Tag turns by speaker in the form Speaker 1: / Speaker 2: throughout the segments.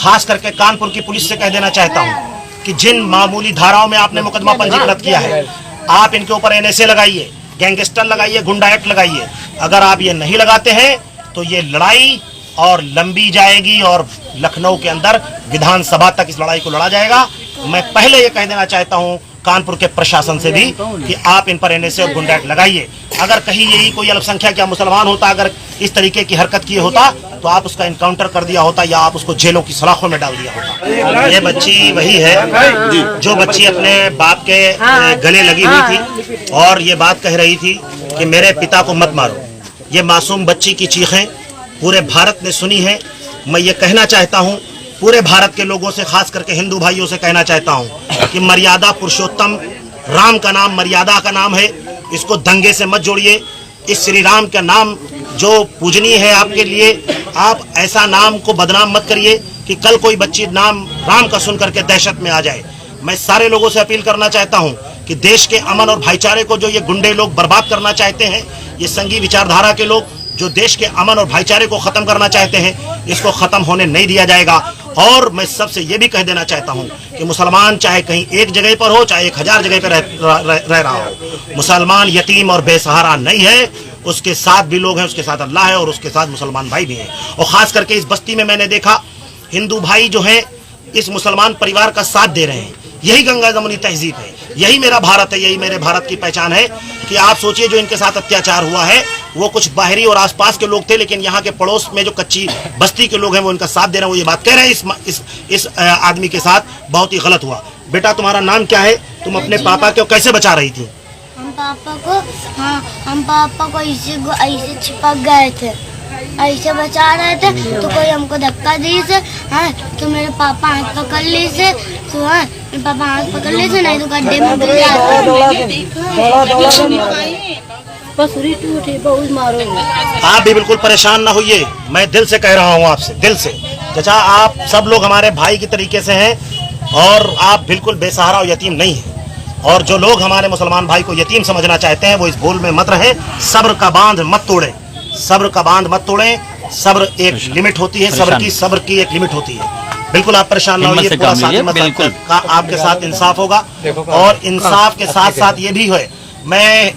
Speaker 1: खास करके कानपुर की पुलिस से कह देना चाहता हूँ कि जिन मामूली धाराओं में आपने मुकदमा पंजीकृत किया है, आप इनके ऊपर एनएसए लगाइए, गैंगस्टर लगाइए, गुंडा एक्ट लगाइए। अगर आप ये नहीं लगाते हैं तो ये लड़ाई और लंबी जाएगी और लखनऊ के अंदर विधानसभा तक इस लड़ाई को लड़ा जाएगा। मैं पहले ये कह देना चाहता हूँ कानपुर के प्रशासन से भी कि आप इन पर एनएसए और गुंडा एक्ट लगाइए। अगर कहीं यही कोई अल्पसंख्यक या मुसलमान होता, अगर इस तरीके की हरकत किए होता तो आप उसका इनकाउंटर कर दिया होता या आप उसको जेलों की सलाखों में डाल दिया होता। ये बच्ची वही है जो बच्ची अपने बाप के गले लगी हुई थी और ये बात कह रही थी कि मेरे पिता को मत मारो। ये मासूम बच्ची की चीखें पूरे भारत ने सुनी है। मैं ये कहना चाहता हूँ पूरे भारत के लोगों से, खास करके हिंदू भाइयों से कहना चाहता हूँ कि मर्यादा पुरुषोत्तम राम का नाम मर्यादा का नाम है, इसको दंगे से मत जोड़िए। इस श्री राम का नाम जो पूजनीय है आपके लिए, आप ऐसा नाम को बदनाम मत करिए कि कल कोई बच्ची नाम राम का सुन करके दहशत में आ जाए। मैं सारे लोगों से अपील करना चाहता हूं कि देश के अमन और भाईचारे को जो ये गुंडे लोग बर्बाद करना चाहते हैं, ये संघी विचारधारा के लोग जो देश के अमन और भाईचारे को खत्म करना चाहते हैं, इसको खत्म होने नहीं दिया जाएगा। और मैं सबसे ये भी कह देना चाहता हूं कि मुसलमान चाहे कहीं एक जगह पर हो, चाहे 1000 जगह पर रह रहा हो, मुसलमान यतीम और बेसहारा नहीं है। उसके साथ भी लोग हैं, उसके साथ अल्लाह है और उसके साथ मुसलमान भाई भी हैं। और खास करके इस बस्ती में मैंने देखा हिंदू भाई जो हैं इस मुसलमान परिवार का साथ दे रहे हैं। यही गंगा जमुनी तहजीब है, यही मेरा भारत है, यही मेरे भारत की पहचान है। कि आप सोचिए जो इनके साथ अत्याचार हुआ है वो कुछ बाहरी और आसपास के लोग थे, लेकिन यहाँ के पड़ोस में जो कच्ची बस्ती के लोग हैं वो इनका साथ दे रहे हैं। वो ये बात कह रहे हैं इस आदमी के साथ बहुत ही गलत हुआ। बेटा तुम्हारा नाम क्या है? तुम अपने पापा को कैसे बचा रही थी?
Speaker 2: हम पापा को ऐसे चिपक गए थे, ऐसे बचा रहे थे तो कोई हमको धक्का दी से, तो मेरे पापा हाथ पकड़ ली से, तो मेरे पापा हाथ पकड़ ली से, नहीं तो गड्ढे में गिर जाते।
Speaker 1: आप भी बिल्कुल परेशान ना होइए, मैं दिल से कह रहा हूँ आपसे, दिल से। चाचा आप सब लोग हमारे भाई की तरीके से हैं और आप बिल्कुल बेसहारा और यतीम नहीं हैं। और जो लोग हमारे मुसलमान भाई को यतीम समझना चाहते हैं वो इस भूल में मत रहें। सब्र का बांध मत तोड़ें, सब्र का बांध मत तोड़ें। सब्र एक लिमिट होती है, सब्र की एक लिमिट होती है। बिल्कुल आप परेशान ना होइए, पूरा साथ आपके साथ इंसाफ होगा। और इंसाफ के साथ साथ ये भी है, मैं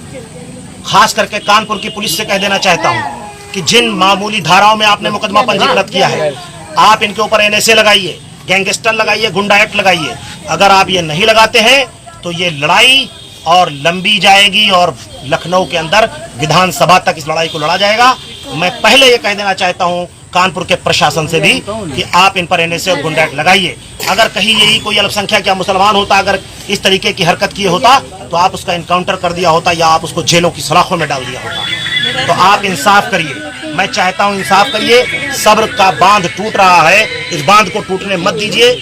Speaker 1: खास करके कानपुर की पुलिस से कह देना चाहता हूँ कि जिन मामूली धाराओं में आपने मुकदमा पंजीकृत किया है, आप इनके ऊपर एनएसए लगाइए, गैंगस्टर लगाइए, गुंडा एक्ट लगाइए। अगर आप ये नहीं लगाते हैं तो ये लड़ाई और लंबी जाएगी और लखनऊ के अंदर विधानसभा तक इस लड़ाई को लड़ा जाएगा। मैं पहले ये कह देना चाहता हूँ कानपुर के प्रशासन से भी कि आप इन पर एनएसए और गुंडा एक्ट लगाइए। अगर कहीं यही कोई अल्पसंख्यक या मुसलमान होता, अगर इस तरीके की हरकत किए होता तो आप उसका इनकाउंटर कर दिया होता या आप उसको जेलों की सलाखों में डाल दिया होता। तो आप इंसाफ करिए, मैं चाहता हूँ इंसाफ करिए। सब्र का बांध टूट रहा है, इस बांध को टूटने मत दीजिए।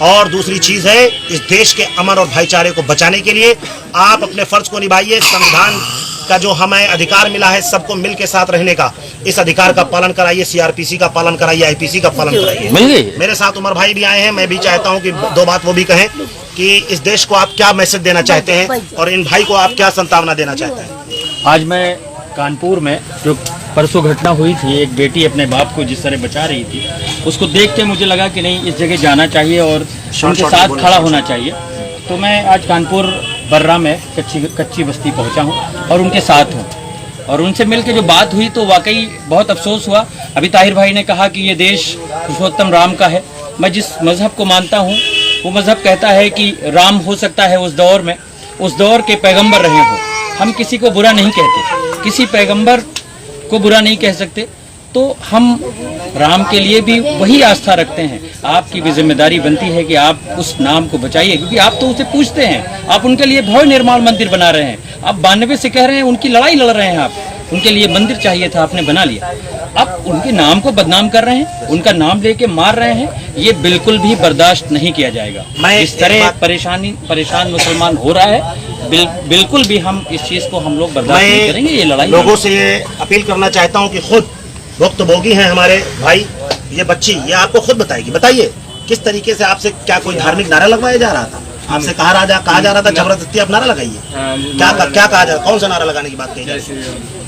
Speaker 1: और दूसरी चीज है, इस देश के अमन और भाईचारे को बचाने के लिए आप अपने फर्ज को निभाइए। संविधान का जो हमें अधिकार मिला है सबको मिल के साथ रहने का, इस अधिकार का पालन कराइए। सीआरपीसी का पालन कराइए, आईपीसी का पालन कराइए। मेरे साथ उमर भाई भी आए हैं, मैं भी चाहता हूं कि दो बात वो भी कहें कि इस देश को आप क्या मैसेज देना चाहते हैं और इन भाई को आप क्या संतावना देना चाहते हैं।
Speaker 3: आज मैं कानपुर में जो परसों घटना हुई थी, एक बेटी अपने बाप को जिस तरह बचा रही थी, उसको देख के मुझे लगा कि नहीं, इस जगह जाना चाहिए और उनके साथ खड़ा होना चाहिए। तो मैं आज कानपुर बर्रा में कच्ची बस्ती पहुंचा हूं और उनके साथ हूं और उनसे मिलकर जो बात हुई तो वाकई बहुत अफसोस हुआ। अभी ताहिर भाई ने कहा कि ये देश पुरुषोत्तम राम का है। मैं जिस मज़हब को मानता हूं वो मज़हब कहता है कि राम हो सकता है उस दौर में, उस दौर के पैगम्बर रहे हों। हम किसी को बुरा नहीं कहते, किसी पैगम्बर को बुरा नहीं कह सकते, तो हम राम के लिए भी वही आस्था रखते हैं। आपकी भी जिम्मेदारी बनती है कि आप उस नाम को बचाइए, क्योंकि आप तो उसे पूछते हैं। आप उनके लिए भव्य निर्माण मंदिर बना रहे हैं, आप 92 से कह रहे हैं, उनकी लड़ाई लड़ रहे हैं। आप उनके लिए मंदिर चाहिए था, आपने बना लिया। अब उनके नाम को बदनाम कर रहे हैं, उनका नाम लेके मार रहे हैं, ये बिल्कुल भी बर्दाश्त नहीं किया जाएगा। इस तरह परेशान मुसलमान हो रहा है, बिल्कुल भी हम इस चीज को हम लोग बर्दाश्त नहीं करेंगे। ये लड़ाई
Speaker 1: लोगों से ये अपील करना चाहता हूँ कि खुद भुक्तभोगी हैं हमारे भाई। ये बच्ची ये आपको खुद बताएगी, बताइए किस तरीके से आपसे क्या कोई धार्मिक नारा लगवाया जा रहा था? आपसे कहा जा रहा था जबरदस्ती आप नारा लगाइए? क्या कहा जा रहा, कौन सा नारा लगाने की बात कही?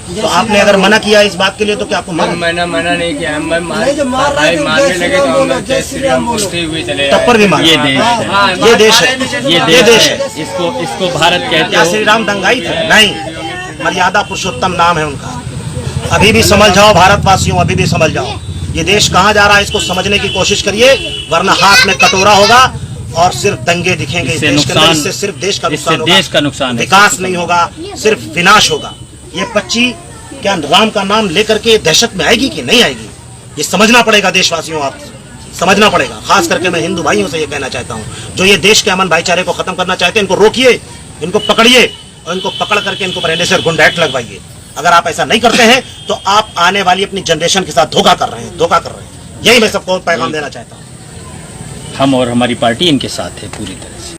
Speaker 1: तो आपने अगर मना किया इस बात के लिए तो क्या आपको
Speaker 4: मना नहीं किया, हम भाई मारने लगे तो हम लोग जय श्री राम बोलते हुए चले
Speaker 1: तब पर भी मारा।
Speaker 3: ये देश है,
Speaker 1: ये देश है,
Speaker 3: ये देश है, इसको भारत कहते
Speaker 1: क्या
Speaker 3: हो।
Speaker 1: श्री राम दंगाई थे? नहीं, मर्यादा पुरुषोत्तम नाम है उनका। अभी भी समझ जाओ भारतवासियों, अभी भी समझ जाओ ये देश कहाँ जा रहा है, इसको समझने की कोशिश करिए, वरना हाथ में कटोरा होगा और सिर्फ दंगे दिखेंगे इस देश के अंदर। इससे सिर्फ देश का नुकसान होगा,
Speaker 3: देश का नुकसान है,
Speaker 1: विकास नहीं होगा, सिर्फ विनाश होगा। ये बच्ची क्या राम का नाम लेकर के दहशत में आएगी कि नहीं आएगी, ये समझना पड़ेगा देशवासियों, आप समझना पड़ेगा। खास करके मैं हिंदू भाइयों से ये कहना चाहता हूँ, जो ये देश के अमन भाईचारे को खत्म करना चाहते हैं, इनको रोकिए, इनको पकड़िए और इनको पकड़ करके इनको पर से गुंडा एक्ट लगवाइए। अगर आप ऐसा नहीं करते हैं तो आप आने वाली अपनी जनरेशन के साथ धोखा कर रहे हैं। यही मैं सबको पैगाम देना चाहता हूँ।
Speaker 3: हम और हमारी पार्टी इनके साथ है पूरी तरह से।